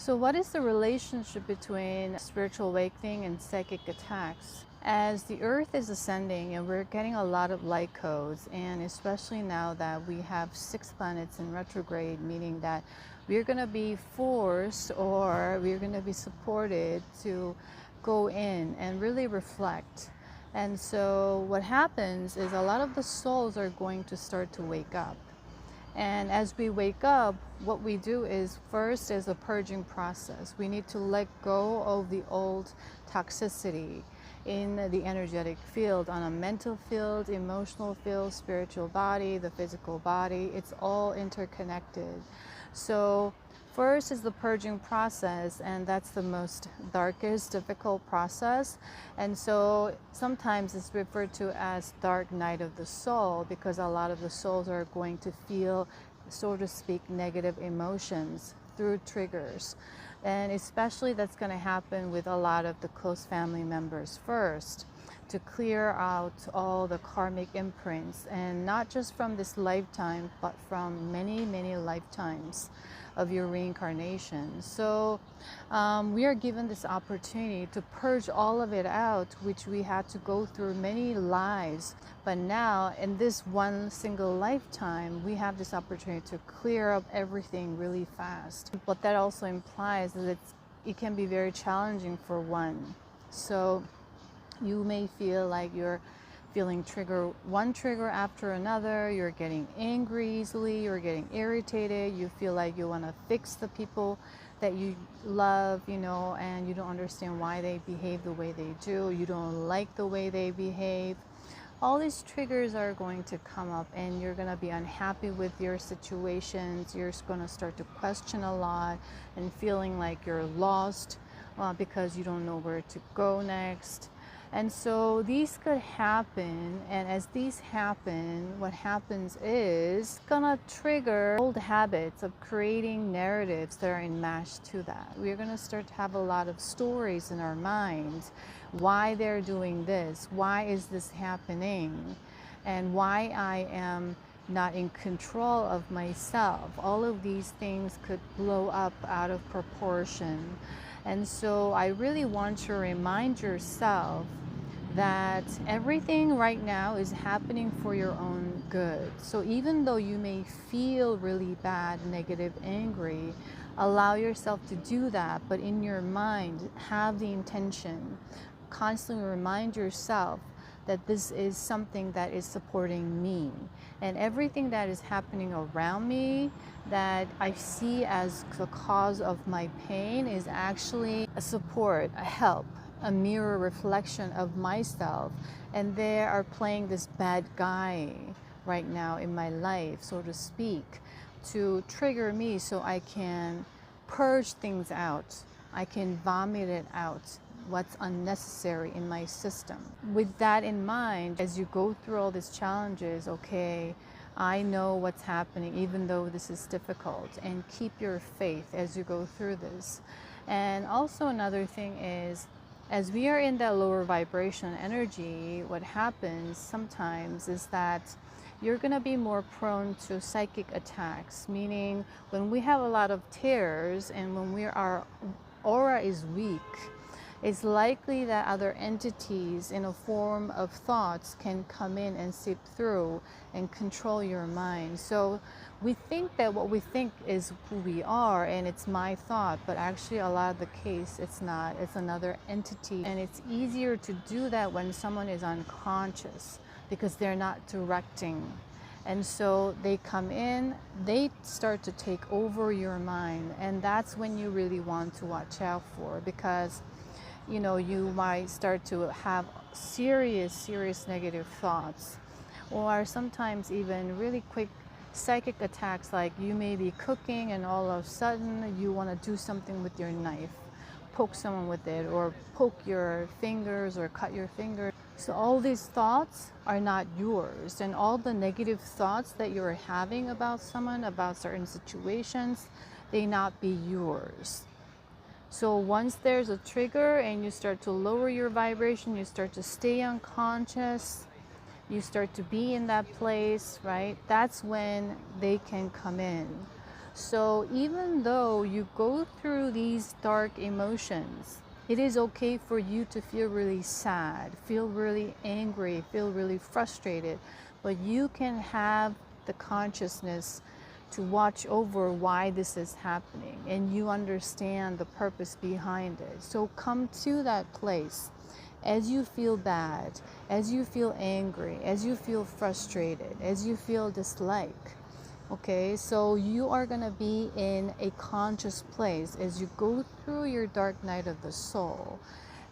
So what is the relationship between spiritual awakening and psychic attacks? As the Earth is ascending and we're getting a lot of light codes, and especially now that we have 6 planets in retrograde, meaning that we're going to be forced or we're going to be supported to go in and really reflect. And so what happens is a lot of the souls are going to start to wake up. And as we wake up, what we do is first is a purging process. We need to let go of the old toxicity in the energetic field, on a mental field, emotional field, spiritual body, the physical body. It's all interconnected. So first is the purging process, and that's the most darkest, difficult process. And so sometimes it's referred to as dark night of the soul, because a lot of the souls are going to feel, so to speak, negative emotions through triggers. And especially that's going to happen with a lot of the close family members first, to clear out all the karmic imprints, and not just from this lifetime, but from many, many lifetimes of your reincarnation. So we are given this opportunity to purge all of it out, which we had to go through many lives. But now, in this one single lifetime, we have this opportunity to clear up everything really fast. What that also implies is it can be very challenging for one. So you may feel like you're feeling one trigger after another, you're getting angry easily, you're getting irritated, you feel like you want to fix the people that you love, and you don't understand why they behave the way they do, you don't like the way they behave. All these triggers are going to come up, and you're going to be unhappy with your situations. You're going to start to question a lot and feeling like you're lost because you don't know where to go next. And so these could happen, and as these happen, what happens is gonna trigger old habits of creating narratives that are enmeshed to that. We're gonna start to have a lot of stories in our minds. Why they're doing this, why is this happening, and why I am not in control of myself. All of these things could blow up out of proportion. And so I really want to remind yourself that everything right now is happening for your own good. So even though you may feel really bad, negative, angry, allow yourself to do that, but in your mind, have the intention. Constantly remind yourself that this is something that is supporting me, and everything that is happening around me that I see as the cause of my pain is actually a support, a help, a mirror reflection of myself, and they are playing this bad guy right now in my life, so to speak, to trigger me so I can purge things out, I can vomit it out, what's unnecessary in my system. With that in mind, as you go through all these challenges, okay, I know what's happening, even though this is difficult, and keep your faith as you go through this. And also another thing is, as we are in that lower vibration energy, what happens sometimes is that you're going to be more prone to psychic attacks, meaning when we have a lot of tears and when our aura is weak, it's likely that other entities in a form of thoughts can come in and seep through and control your mind. So we think that what we think is who we are and it's my thought, but actually a lot of the case it's not. It's another entity, and it's easier to do that when someone is unconscious because they're not directing. And so they come in, they start to take over your mind, and that's when you really want to watch out for, because you might start to have serious negative thoughts, or sometimes even really quick psychic attacks, like you may be cooking and all of a sudden you want to do something with your knife, poke someone with it, or poke your fingers or cut your finger. So all these thoughts are not yours, and all the negative thoughts that you're having about someone, about certain situations, they not be yours. So once there's a trigger and you start to lower your vibration, you start to stay unconscious, you start to be in that place, right? That's when they can come in. So even though you go through these dark emotions, it is okay for you to feel really sad, feel really angry, feel really frustrated, but you can have the consciousness to watch over why this is happening, and you understand the purpose behind it. So come to that place as you feel bad, as you feel angry, as you feel frustrated, as you feel dislike. Okay, so you are going to be in a conscious place as you go through your dark night of the soul.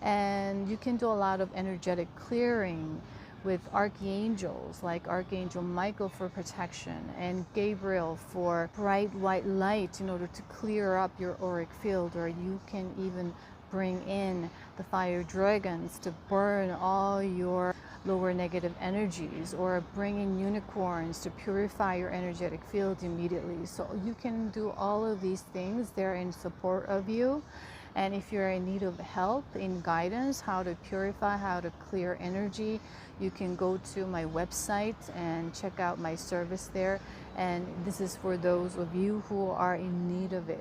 And you can do a lot of energetic clearing with archangels like Archangel Michael for protection and Gabriel for bright white light in order to clear up your auric field, or you can even bring in the fire dragons to burn all your lower negative energies, or bring in unicorns to purify your energetic field immediately. So you can do all of these things. They're in support of you. And if you're in need of help in guidance, how to purify, how to clear energy, you can go to my website and check out my service there. And this is for those of you who are in need of it.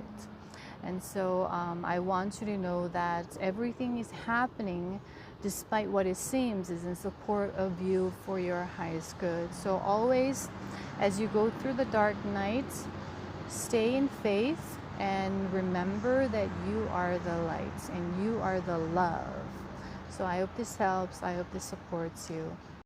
And so I want you to know that everything is happening, despite what it seems, is in support of you for your highest good. So always, as you go through the dark nights, stay in faith and remember that you are the light and you are the love. So I hope this helps. I hope this supports you.